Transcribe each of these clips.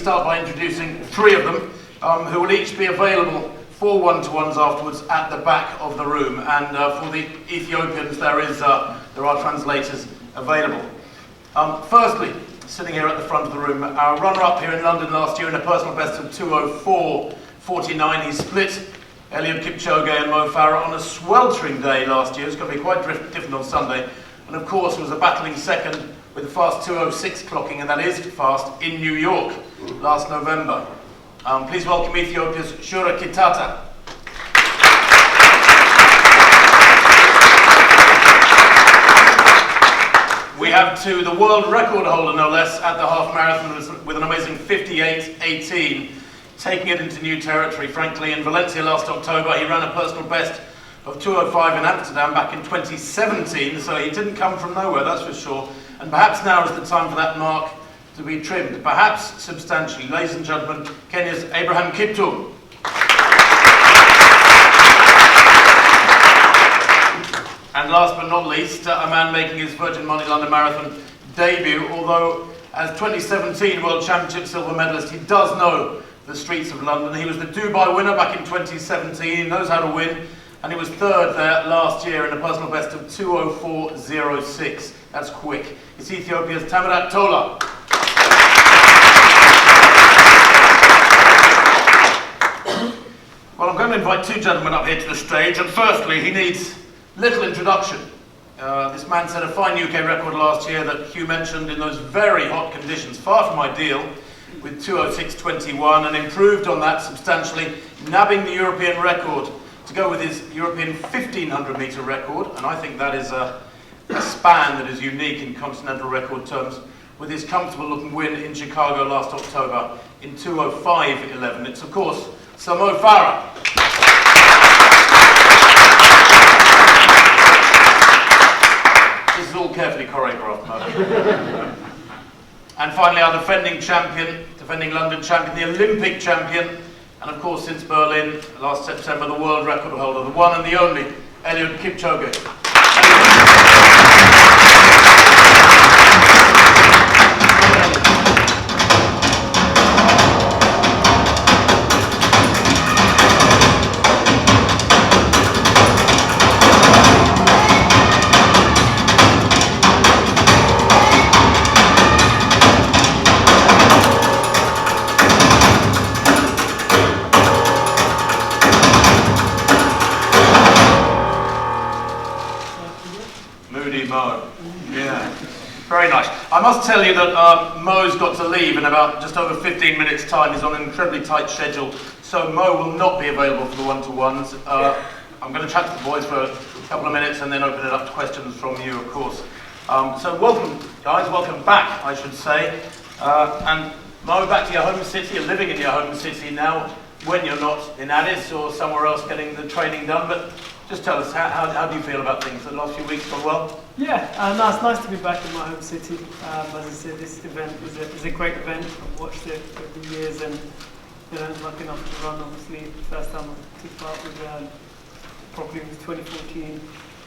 start by introducing three of them, who will each be available for one-to-ones afterwards at the back of the room. And for the Ethiopians, there are translators available. Firstly, sitting here at the front of the room, our runner-up here in London last year in a personal best of 2:04.49. He split Eliud Kipchoge and Mo Farah on a sweltering day last year. It's going to be quite different on Sunday. And of course, was a battling second with a fast 2:06 clocking, and that is fast, in New York last November. Please welcome Ethiopia's Shura Kitata. We have the world record holder, no less, at the half marathon with an amazing 58:18, taking it into new territory. Frankly, in Valencia last October, he ran a personal best of 2:05 in Amsterdam back in 2017, so he didn't come from nowhere, that's for sure. And perhaps now is the time for that mark to be trimmed, perhaps substantially. Ladies and gentlemen, Kenya's Abraham Kipchoge. And last but not least, a man making his Virgin Money London Marathon debut, although as 2017 World Championship silver medalist, he does know the streets of London. He was the Dubai winner back in 2017, he knows how to win, and he was third there last year in a personal best of 2:04.06. That's quick. It's Ethiopia's Tamirat Tola. Well, I'm going to invite two gentlemen up here to the stage, and firstly, he needs little introduction. This man set a fine UK record last year that Hugh mentioned in those very hot conditions, far from ideal, with 2:06.21, and improved on that substantially, nabbing the European record to go with his European 1500 metre record, and I think that is a span that is unique in continental record terms, with his comfortable looking win in Chicago last October in 2:05.11. It's of course Sir Mo Farah. This is all carefully choreographed, Mo. And finally our defending London champion, the Olympic champion, and of course since Berlin last September, the world record holder, the one and the only Eliud Kipchoge. Mo. Yeah, very nice. I must tell you that Mo's got to leave in about just over 15 minutes' time. He's on an incredibly tight schedule, so Mo will not be available for the one-to-ones. I'm going to chat to the boys for a couple of minutes and then open it up to questions from you, of course. So welcome, guys. Welcome back, I should say. And Mo, back to your home city. You're living in your home city now, when you're not in Addis or somewhere else getting the training done. But just tell us, how do you feel about things? The last few weeks gone well? Yeah, no, it's nice to be back in my home city. As I said, this event is a great event. I've watched it over the years, and lucky enough to run. Obviously, the first time I took part with properly was 2014,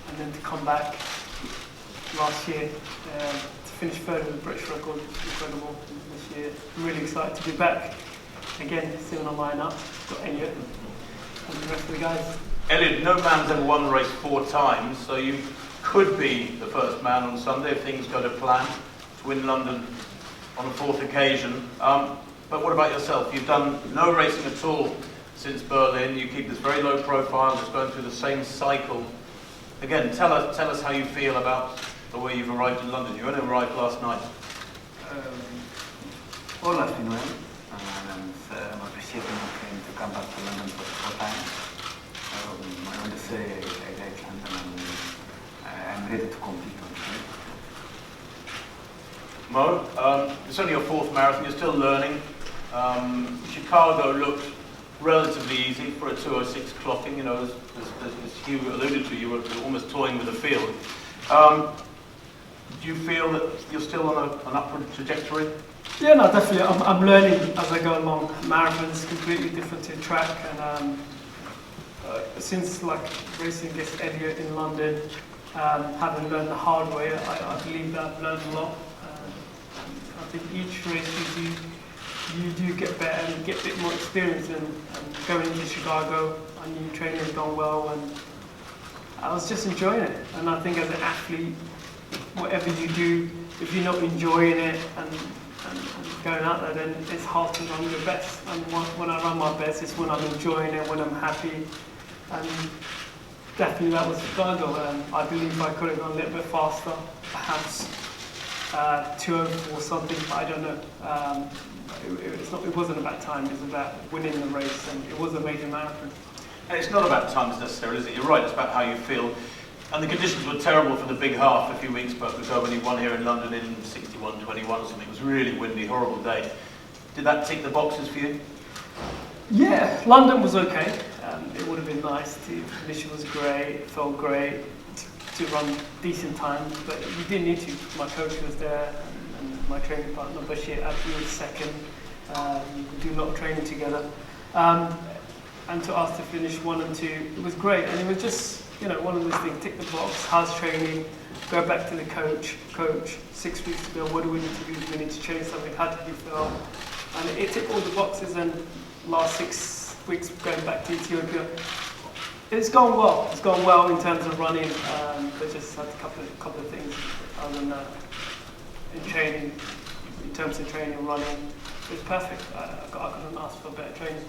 and then to come back last year to finish third in the British record, which is incredible this year. I'm really excited to be back. Again, still on my line up. Got Eliud and the rest of the guys. Eliud, no man's ever won the race 4 times, so you could be the first man on Sunday if things go to plan to win London on a 4th occasion. But what about yourself? You've done no racing at all since Berlin. You keep this very low profile, just going through the same cycle. Again, tell us how you feel about the way you've arrived in London. You only arrived last night. All has been well, and I'm appreciating to come back to London for 4 times. I want to say I like London, and I'm ready to compete on it. Mo, it's only your 4th marathon, you're still learning. Chicago looked relatively easy for a 2:06 clocking, as Hugh alluded to, you were almost toying with the field. Do you feel that you're still on an upward trajectory? Yeah, no, definitely. I'm learning as I go along. Marathon is completely different to track, and since racing against Eliud in London, having learned the hard way, I believe that I've learned a lot. I think each race gives you you do get better and get a bit more experience. And going into Chicago, I knew training had gone well, and I was just enjoying it. And I think as an athlete, whatever you do, if you're not enjoying it and going out there, then it's hard to run your best. And when I run my best, it's when I'm enjoying it, when I'm happy. And definitely that was Chicago. I believe I could have gone a little bit faster, perhaps 2:04 or something, but I don't know. It wasn't about time, it was about winning the race, and it was a major marathon. And it's not about times necessarily, is it? You're right, it's about how you feel. And the conditions were terrible for the big half a few weeks ago when you won here in London in 61:21 or something. It was really windy, horrible day. Did that tick the boxes for you? Yeah, London was okay. It would have been nice. The condition was great, it felt great to run decent times, but you didn't need to. My coach was there, and my training partner Bashir Abdi was second. We do a lot of training together. And to ask to finish 1 and 2, it was great. And it was just, one of those things, tick the box, how's training, go back to the coach, 6 weeks ago, what do we need to do? We need to change something, how did you feel? And it ticked all the boxes, and last 6 weeks going back to Ethiopia, it's gone well. It's gone well in terms of running, but just had a couple of things other than that. In training, in terms of training and running, it was perfect. I couldn't ask for better training.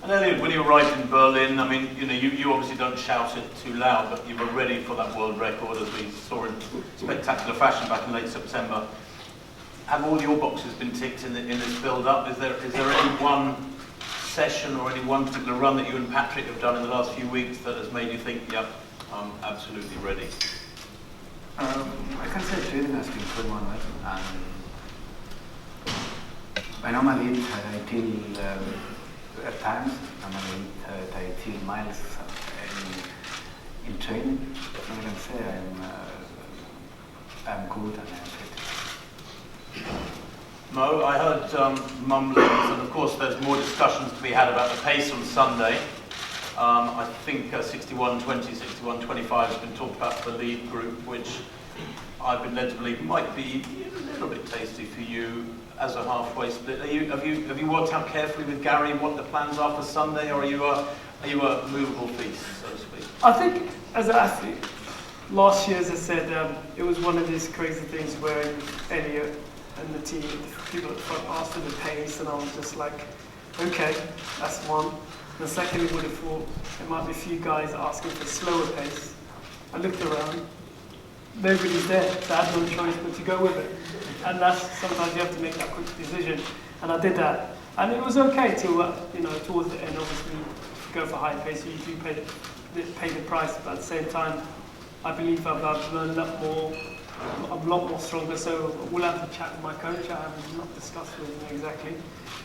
And Eliud, when you arrived in Berlin, I mean, you obviously don't shout it too loud, but you were ready for that world record, as we saw in spectacular fashion back in late September. Have all your boxes been ticked in this build-up? Is there any one session or any one particular run that you and Patrick have done in the last few weeks that has made you think, yep, I'm absolutely ready? I can say training has been going on well, and I normally eat at times, normally eat 18 miles in training. So I can say I'm good and I'm fit. Mo, I heard mumblings, and of course there's more discussions to be had about the pace on Sunday. I think 61:20, 61:25 has been talked about for the lead group, which I've been led to believe might be a little bit tasty for you as a halfway split. Have you worked out carefully with Gary what the plans are for Sunday, or are you a movable feast, so to speak? I think as an athlete, last year, as I said, it was one of these crazy things where Eliud and the team, the people at the front asked for the pace, and I was just like, okay, that's one. And secondly, would have thought there might be a few guys asking for slower pace. I looked around, nobody's there, so I had no choice but to go with it. And that's sometimes you have to make that quick decision, and I did that. And it was okay till towards the end. Obviously, if you go for high pace, you do pay the price. But at the same time, I believe I've learned a lot more. I'm a lot more stronger. So we'll have to chat with my coach. I have not discussed with him exactly,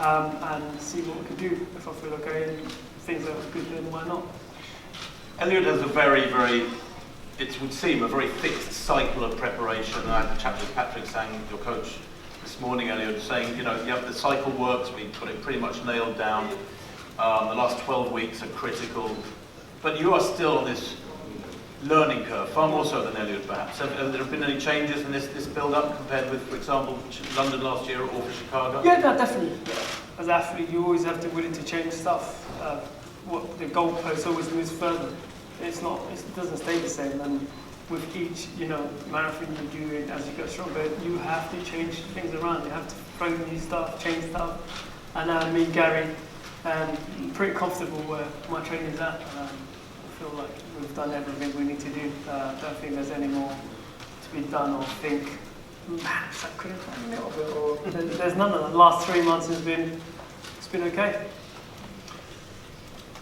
and see what we can do. If I feel okay and things are good, then why not? Eliud has a very, it would seem, a very fixed cycle of preparation. And I had a chat with Patrick saying, your coach this morning, Eliud, saying, the cycle works, we've got it pretty much nailed down. The last 12 weeks are critical. But you are still on this learning curve, far more so than Eliud perhaps. Have there been any changes in this build-up compared with, for example, London last year or for Chicago? Yeah, no, definitely. Yeah. As an athlete, you always have to be willing to change stuff. The goalpost always moves further. It doesn't stay the same. And with each, marathon you do, and as you get stronger, you have to change things around. You have to throw new stuff, change stuff. And me and Gary, I'm pretty comfortable where my training's at. I feel like we've done everything we need to do. I don't think there's any more to be done or think, perhaps I could have done a little bit. Or there's none of that. The last 3 months it's been okay.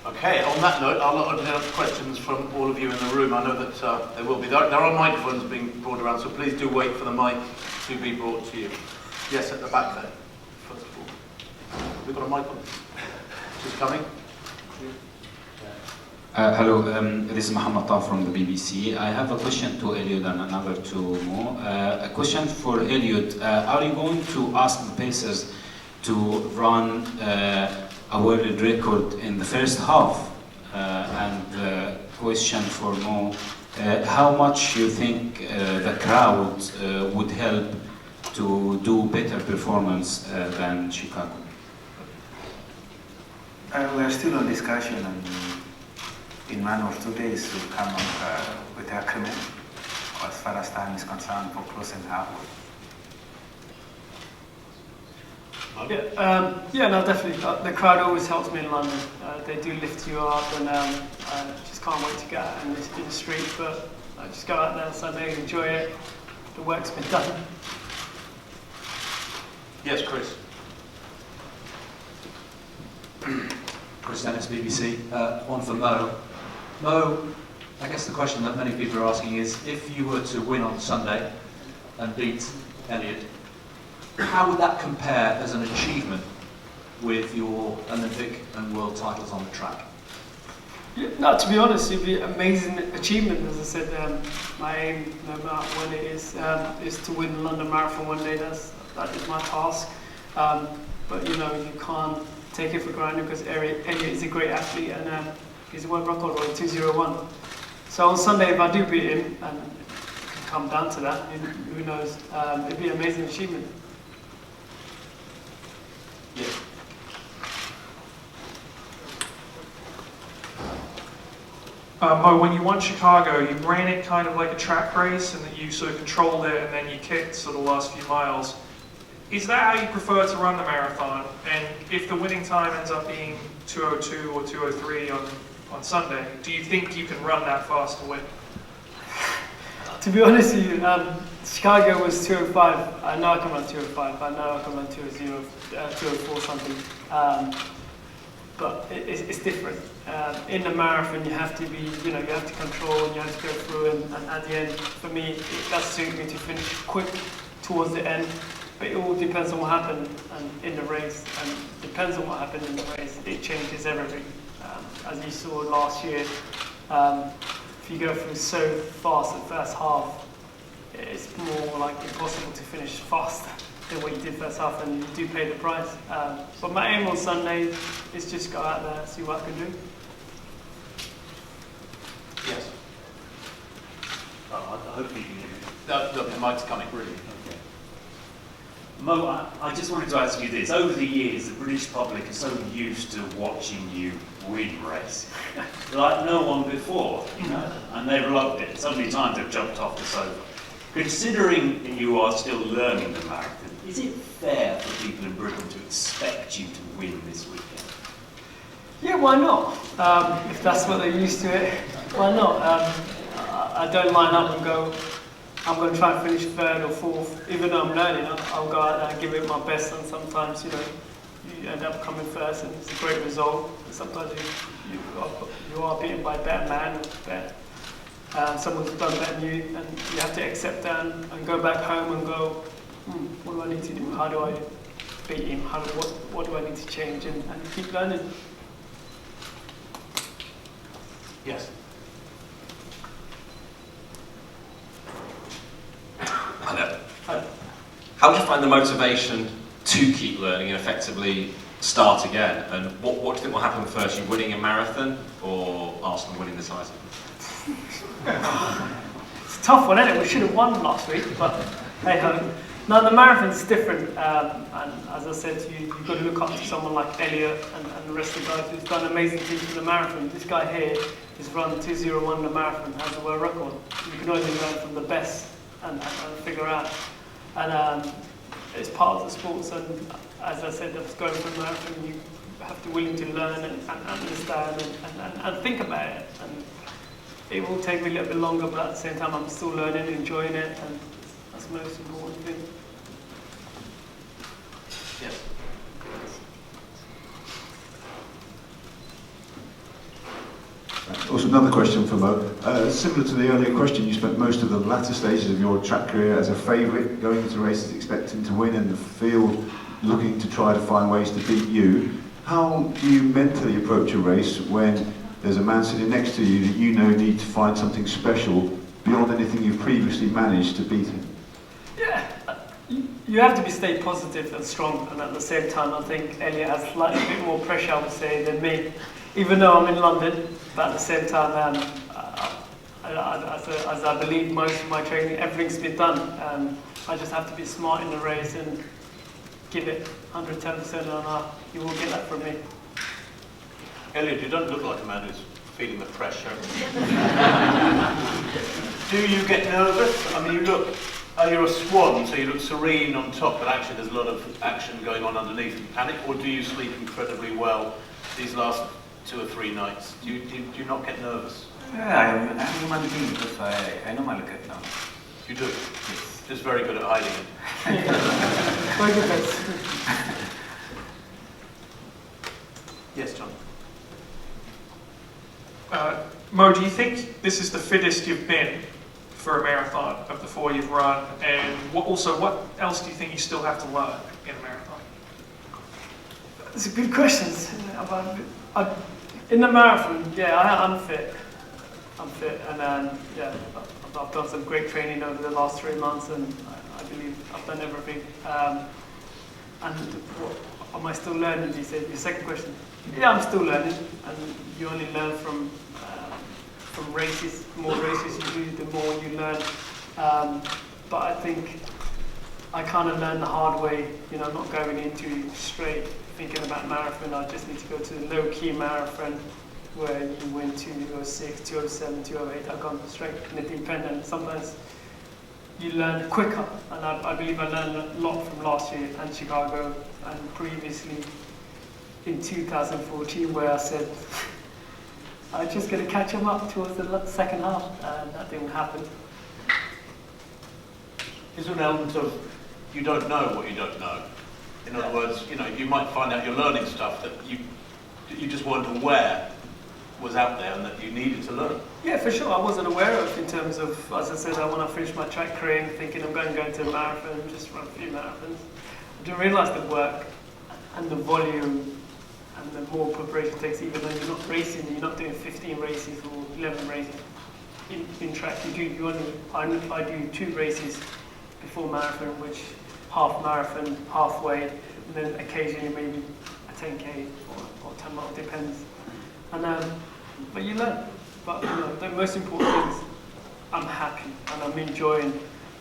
Okay, on that note, I'll open up questions from all of you in the room. I know that there will be. There are microphones being brought around, so please do wait for the mic to be brought to you. Yes, at the back there, first of all. We've got a mic on. Just coming. Hello, this is Mohammed Taf from the BBC. I have a question to Eliud and another to Mo. A question for Eliud. Are you going to ask the pacers to run a world record in the first half? And question for Mo, how much you think the crowd would help to do better performance than Chicago? We are still on discussion and in 1 or 2 days we'll come up with agreement as far as time is concerned for closing out. Yeah, no, definitely. The crowd always helps me in London. They do lift you up, and just can't wait to get out in the street. But I just go out there on Sunday, enjoy it. The work's been done. Yes, Chris. Chris Dennis, BBC. One for Mo. Mo, I guess the question that many people are asking is, if you were to win on Sunday and beat Eliud, how would that compare as an achievement with your Olympic and world titles on the track? Yeah, no, to be honest, it'd be an amazing achievement. As I said, my aim, no matter when it is to win the London Marathon one day. That is my task. But you know, you can't take it for granted because Eliud is a great athlete and he's a world record holder, 2:01. So on Sunday, if I do beat him, and it could come down to that, who knows? It'd be an amazing achievement. Yeah. Mo, when you won Chicago, you ran it kind of like a track race and that you sort of controlled it and then you kicked sort of the last few miles. Is that how you prefer to run the marathon? And if the winning time ends up being 2:02 or 2:03 on Sunday, do you think you can run that fast to win? To be honest with you, Chicago was 2:05. I know I can run 2:05. I know I can run 2:04 something. But it's different. In the marathon, you have to be, you have to control and you have to go through. And at the end, for me, it does suit me to finish quick towards the end. But it all depends on what happened in the race. And depends on what happened in the race. It changes everything. As you saw last year, if you go through so fast the first half, it's more like impossible to finish faster than what you did first half, and you do pay the price. But my aim on Sunday is just go out there and see what I can do. Yes. I hope you can hear me. The mic's coming, really. Okay. Mo, I just wanted to ask you this. Over the years, the British public are so used to watching you win race, like no one before, and they've loved it. So many times they've jumped off the sofa. Considering you are still learning the marathon, is it fair for people in Britain to expect you to win this weekend? Yeah, why not? If that's what they're used to it, why not? I don't line up and go, I'm going to try and finish third or fourth. Even though I'm learning, I'll go out there and give it my best, and sometimes, you end up coming first and it's a great result. Sometimes you are beaten by a better man, someone's done better than you, and you have to accept that and go back home and go, what do I need to do? How do I beat him? What do I need to change? And keep learning. Yes. Hello. Hi. How do you find the motivation to keep learning and effectively start again? And what do you think will happen first? You winning a marathon or Arsenal winning the title? It's a tough one, isn't it? We should have won last week, but hey ho. No, the marathon's different, and as I said to you, you've got to look up to someone like Eliud and the rest of the guys who've done amazing things for the marathon. This guy here has run 2:01 the marathon, has the world record. You can only learn from the best and figure out. And it's part of the sports, and as I said, that's going for a marathon, you have to be willing to learn and understand and think about it. And it will take me a little bit longer, but at the same time, I'm still learning, enjoying it, and that's the most important thing. Yes. Also, another question for Mo. Similar to the earlier question, you spent most of the latter stages of your track career as a favourite, going into races expecting to win, and the field looking to try to find ways to beat you. How do you mentally approach a race when there's a man sitting next to you that you know need to find something special beyond anything you've previously managed to beat him? Yeah, you have to stay positive and strong, and at the same time, I think Eliud has slightly bit more pressure, I would say, than me. Even though I'm in London, but at the same time, as I believe most of my training, everything's been done. I just have to be smart in the race and give it 110%, and you will get that from me. Eliud, you don't look like a man who's feeling the pressure. Do you get nervous? I mean, you're a swan, so you look serene on top, but actually there's a lot of action going on underneath. Do you panic, or do you sleep incredibly well these last 2 or 3 nights? Do you not get nervous? Yeah, I'm a human being because I normally get nervous. You do? Yes. Just very good at hiding it. Very good, guys. Yes, John. Mo, do you think this is the fittest you've been for a marathon of the 4 you've run? And what else do you think you still have to learn in a marathon? It's a good question. In the marathon, yeah, I'm fit. I'm fit, and yeah, I've done some great training over the last 3 months, and I believe I've done everything. And what, am I still learning? You said your second question. Yeah, I'm still learning, and you only learn from races. The more races you do, the more you learn. But I think I kind of learned the hard way. You know, not going into straight thinking about marathon. I just need to go to the low-key marathon where you win 2:06, 2:07, 2:08. I've gone straight in the deep end, and sometimes you learn quicker. And I believe I learned a lot from last year and Chicago, and previously in 2014, where I said I'm just going to catch them up towards the second half, and that didn't happen. Is there an element of you don't know what you don't know? In other words, you know, you might find out you're learning stuff that you just weren't aware was out there and that you needed to learn. Yeah, for sure. I wasn't aware of, in terms of, as I said, when I finished my track career, thinking I'm going to go to a marathon, just run a few marathons. I didn't realise the work and the volume and the more preparation it takes, even though you're not racing, you're not doing 15 races or 11 races in track. I do 2 races before marathon, which half marathon, halfway, and then occasionally maybe a 10k or 10 miles, depends. And but you learn. But you know, the most important thing is I'm happy and I'm enjoying.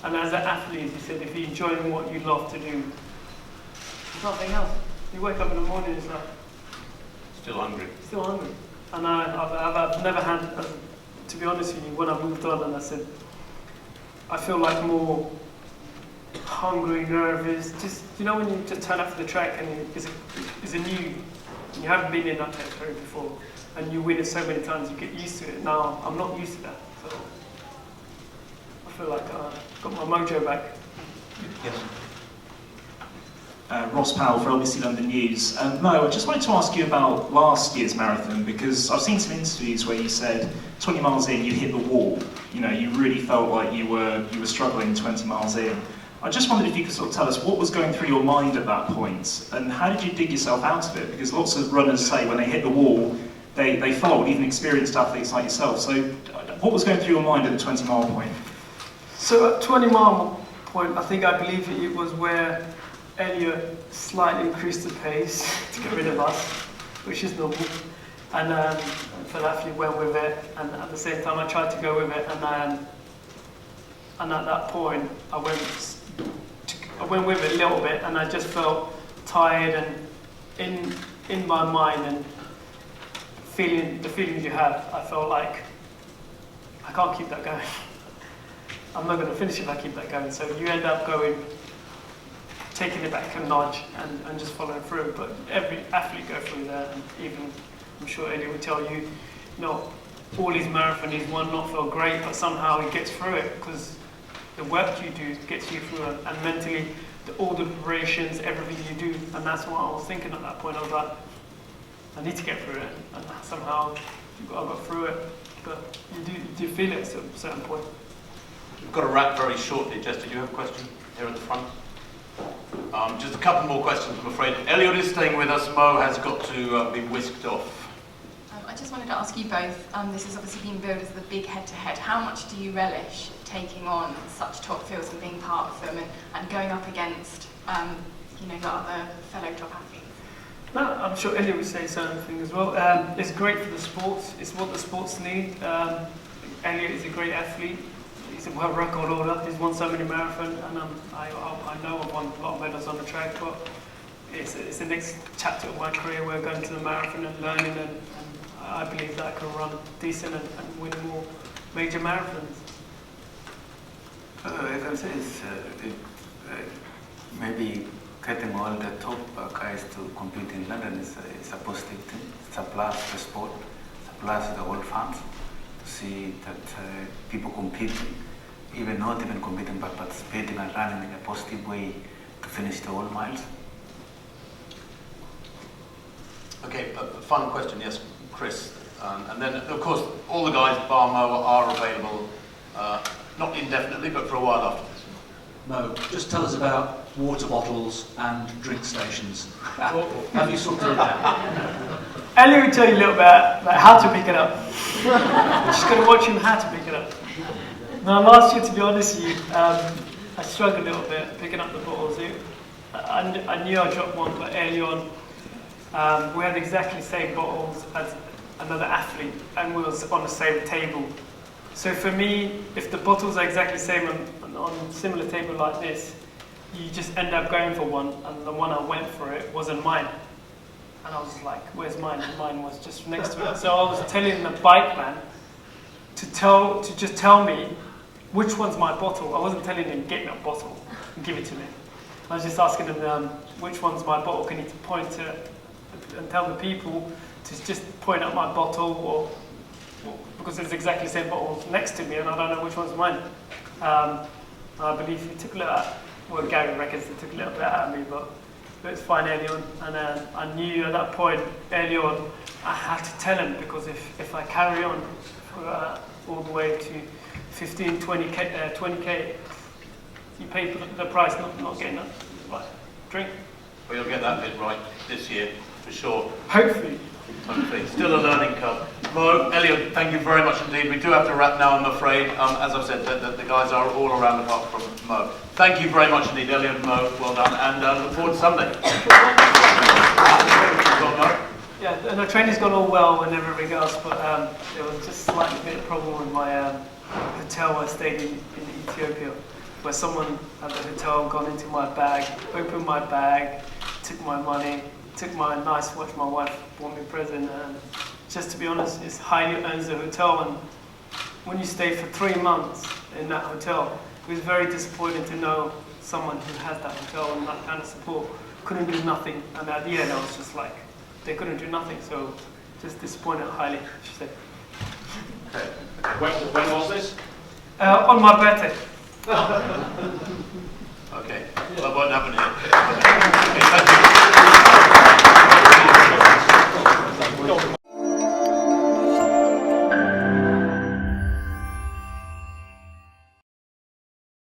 And as an athlete, you said, if you're enjoying what you love to do, there's nothing else. You wake up in the morning, it's like Still hungry. still hungry. And I've never had, to be honest with you, when I moved on and I said, I feel like more hungry, nervous. Just, you know, when you just turn up for the track and it's a new, you haven't been in that territory before, and you win it so many times, you get used to it. Now, I'm not used to that, so I feel like I've got my mojo back. Yes. Ross Powell for LBC London News. Mo, I just wanted to ask you about last year's marathon, because I've seen some interviews where you said 20 miles in, you hit the wall. You know, you really felt like you were struggling 20 miles in. I just wondered if you could sort of tell us what was going through your mind at that point, and how did you dig yourself out of it? Because lots of runners say when they hit the wall, they fold, even experienced athletes like yourself. So what was going through your mind at the 20-mile point? So at 20-mile point, I believe it was where Eliud slightly increased the pace to get rid of us, which is normal. And Falafel went with it, and at the same time I tried to go with it, and at that point I went with it a little bit, and I just felt tired, and in my mind and the feelings you have, I felt like I can't keep that going. I'm not going to finish if I keep that going. So you end up taking it back a notch and just following through. But every athlete goes through that, and even I'm sure Eddie will tell you, not all his marathon, he's not felt great, but somehow he gets through it because the work you do gets you through it, and mentally, all the preparations, everything you do, and that's what I was thinking at that point. I was like, I need to get through it, and somehow I got through it. But you do feel it at a certain point. We've got to wrap very shortly. Jess, did you have a question here at the front? Just a couple more questions, I'm afraid. Eliud is staying with us. Mo has got to be whisked off. I just wanted to ask you both, this has obviously been billed as the big head-to-head. How much do you relish taking on such top fields and being part of them and going up against your other fellow top athletes? No, I'm sure Eliud would say something as well. It's great for the sports. It's what the sports need. Eliud is a great athlete. He's a world record holder. He's won so many marathons, and I know I've won a lot of medals on the track, but it's the next chapter of my career. We're going to the marathon and learning and I believe that I can run decent and win more major marathons. I can say is maybe getting all the top guys to compete in London is a positive thing. It's a plus the sport, it's a plus the whole fans to see that people competing, even not even competing but participating and running in a positive way to finish the whole miles. Okay, a final question, yes, Chris. And then, of course, all the guys, bar Mo, are available, not indefinitely, but for a while after this. Mo, just tell us about water bottles and drink stations. Have you sorted it out? Elliot will tell you a little bit like how to pick it up. You're just going to watch him how to pick it up. Now, last year, to be honest with you, I struggled a little bit picking up the bottles. I knew I dropped one, but early on, we had exactly the same bottles as another athlete, and we was on the same table. So for me, if the bottles are exactly the same on a similar table like this, you just end up going for one, and the one I went for it wasn't mine. And I was like, where's mine? And mine was just next to it. So I was telling the bike man to just tell me which one's my bottle. I wasn't telling him, get me a bottle and give it to me. I was just asking him, which one's my bottle? Can you point to it and tell the people to just point at my bottle, or because there's exactly the same bottle next to me and I don't know which one's mine. I believe he took a little, well, Gary reckons he took a little bit out of me, but it's fine early on. And I knew at that point, early on, I had to tell him, because if I carry on all the way to 15, 20k, you pay for the price not getting a drink. Well, you'll get that bit right this year, for sure. Hopefully. Hopefully. Still a learning curve. Mo, Eliud, thank you very much indeed. We do have to wrap now, I'm afraid. As I've said, the guys are all around apart from Mo. Thank you very much indeed, Eliud, Mo. Well done, and look forward to Sunday. Yeah, and the training's gone all well and everything else, but there was just slightly bit of problem with my hotel I stayed in Ethiopia, where someone at the hotel gone into my bag, opened my bag, took my money, took my nice watch my wife bought me a present, and just to be honest, it's highly owns the hotel, and when you stay for 3 months in that hotel, it was very disappointing to know someone who has that hotel and that kind of support couldn't do nothing, and at the end I was just like, they couldn't do nothing, so just disappointed highly, I should say. Okay. When was this? On my birthday. Okay, well, that won't happen here.